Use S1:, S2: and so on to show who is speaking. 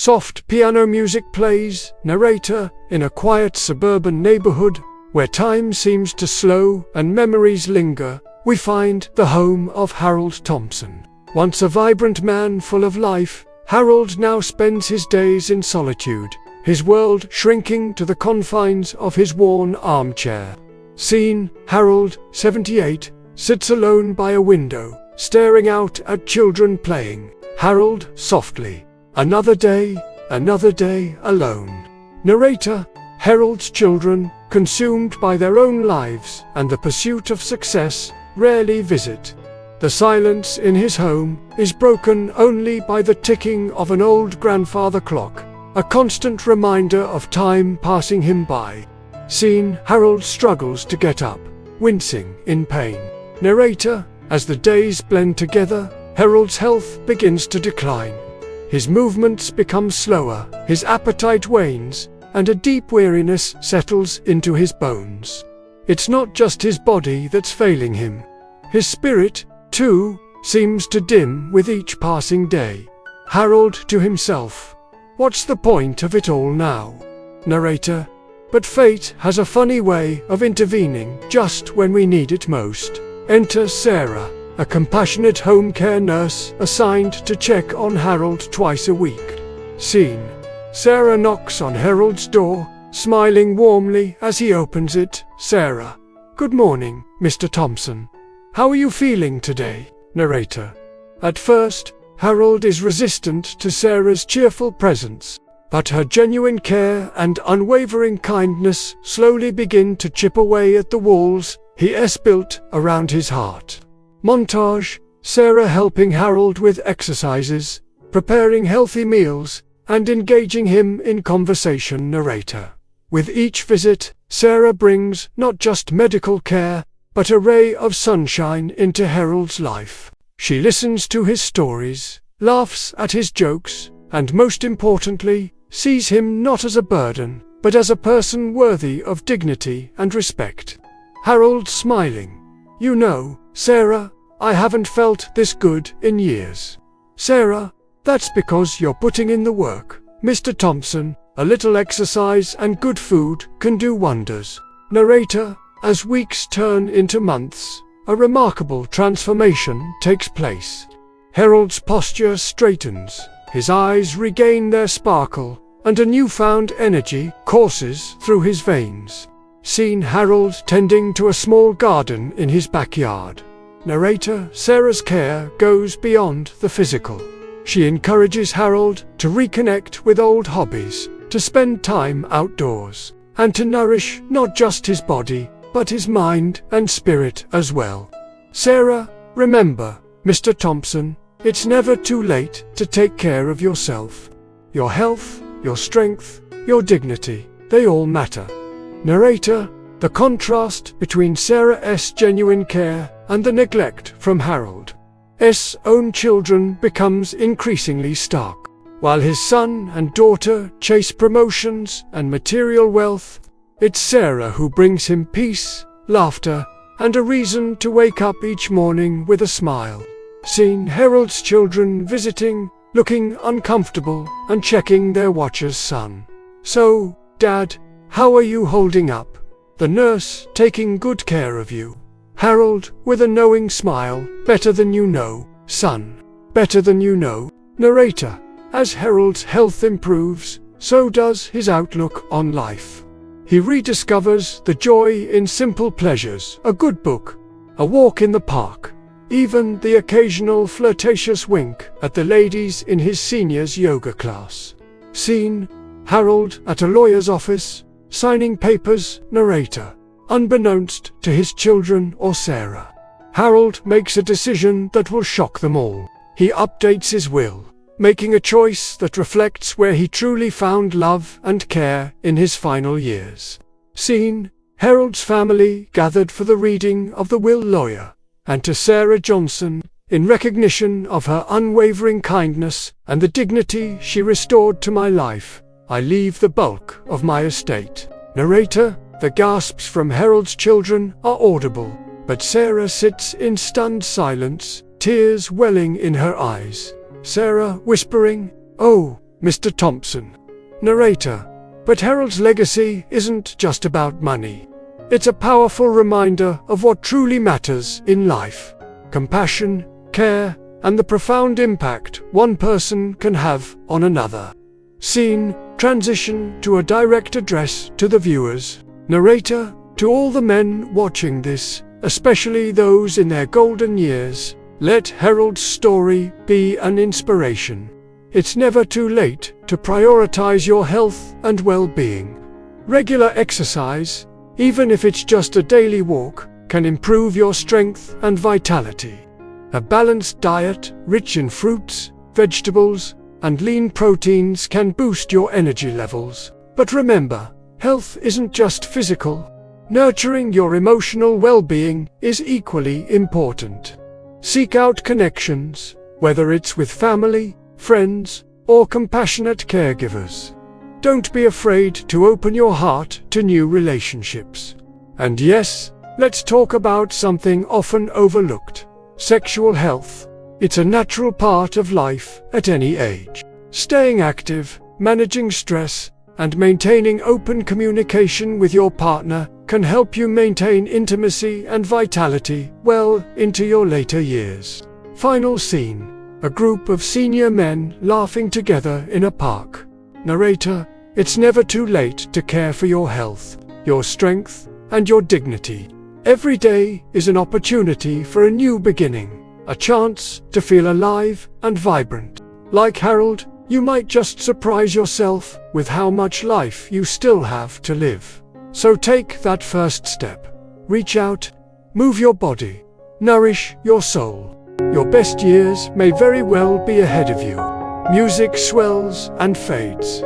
S1: Soft piano music plays, narrator, in a quiet suburban neighborhood, where time seems to slow and memories linger, we find the home of Harold Thompson. Once a vibrant man full of life, Harold now spends his days in solitude, his world shrinking to the confines of his worn armchair. Scene: Harold, 78, sits alone by a window, staring out at children playing. Harold, softly, another day alone. Narrator: Harold's children, consumed by their own lives and the pursuit of success, rarely visit. The silence in his home is broken only by the ticking of an old grandfather clock, a constant reminder of time passing him by. Scene: Harold struggles to get up, wincing in pain. Narrator: as the days blend together, Harold's health begins to decline. His movements become slower, his appetite wanes, and a deep weariness settles into his bones. It's not just his body that's failing him. His spirit, too, seems to dim with each passing day. Harold to himself: what's the point of it all now? Narrator: but fate has a funny way of intervening just when we need it most. Enter Sarah, a compassionate home care nurse assigned to check on Harold twice a week. Scene: Sarah knocks on Harold's door, smiling warmly as he opens it. Sarah: good morning, Mr. Thompson. How are you feeling today? Narrator: at first, Harold is resistant to Sarah's cheerful presence, but her genuine care and unwavering kindness slowly begin to chip away at the walls he has built around his heart. Montage: Sarah helping Harold with exercises, preparing healthy meals, and engaging him in conversation. Narrator: with each visit, Sarah brings not just medical care, but a ray of sunshine into Harold's life. She listens to his stories, laughs at his jokes, and most importantly, sees him not as a burden, but as a person worthy of dignity and respect. Harold smiling: you know, Sarah, I haven't felt this good in years. Sarah: that's because you're putting in the work, Mr. Thompson. A little exercise and good food can do wonders. Narrator: as weeks turn into months, a remarkable transformation takes place. Harold's posture straightens, his eyes regain their sparkle, and a newfound energy courses through his veins. Scene: Harold tending to a small garden in his backyard. Narrator: Sarah's care goes beyond the physical. She encourages Harold to reconnect with old hobbies, to spend time outdoors, and to nourish not just his body, but his mind and spirit as well. Sarah: remember, Mr. Thompson, it's never too late to take care of yourself. Your health, your strength, your dignity, they all matter. Narrator: the contrast between Sarah's genuine care and the neglect from Harold's own children becomes increasingly stark. While his son and daughter chase promotions and material wealth, it's Sarah who brings him peace, laughter, and a reason to wake up each morning with a smile. Scene: Harold's children visiting, looking uncomfortable and checking their watch's son. So, Dad, how are you holding up? The nurse taking good care of you? Harold, with a knowing smile: better than you know, son. Better than you know. Narrator: as Harold's health improves, so does his outlook on life. He rediscovers the joy in simple pleasures: a good book, a walk in the park, even the occasional flirtatious wink at the ladies in his senior's yoga class. Scene: Harold at a lawyer's office, signing papers. Narrator: unbeknownst to his children or Sarah, Harold makes a decision that will shock them all. He updates his will, making a choice that reflects where he truly found love and care in his final years. Scene: Harold's family gathered for the reading of the will. Lawyer: and to Sarah Johnson, in recognition of her unwavering kindness and the dignity she restored to my life, I leave the bulk of my estate. Narrator: the gasps from Harold's children are audible, but Sarah sits in stunned silence, tears welling in her eyes. Sarah whispering: oh, Mr. Thompson. Narrator. But Harold's legacy isn't just about money. It's a powerful reminder of what truly matters in life: compassion, care, and the profound impact one person can have on another. Scene transition to a direct address to the viewers. Narrator. To all the men watching this, especially those in their golden years, let Harold's story be an inspiration. It's never too late to prioritize your health and well-being. Regular exercise, even if it's just a daily walk, can improve your strength and vitality. A balanced diet, rich in fruits, vegetables, and lean proteins can boost your energy levels. But remember, health isn't just physical. Nurturing your emotional well-being is equally important. Seek out connections, whether it's with family, friends, or compassionate caregivers. Don't be afraid to open your heart to new relationships. And yes, let's talk about something often overlooked: sexual health. It's a natural part of life at any age. Staying active, managing stress, and maintaining open communication with your partner can help you maintain intimacy and vitality well into your later years. Final scene. A group of senior men laughing together in a park. Narrator. It's never too late to care for your health, your strength, and your dignity. Every day is an opportunity for a new beginning, a chance to feel alive and vibrant. Like Harold, you might just surprise yourself with how much life you still have to live. So take that first step. Reach out, move your body, nourish your soul. Your best years may very well be ahead of you. Music swells and fades.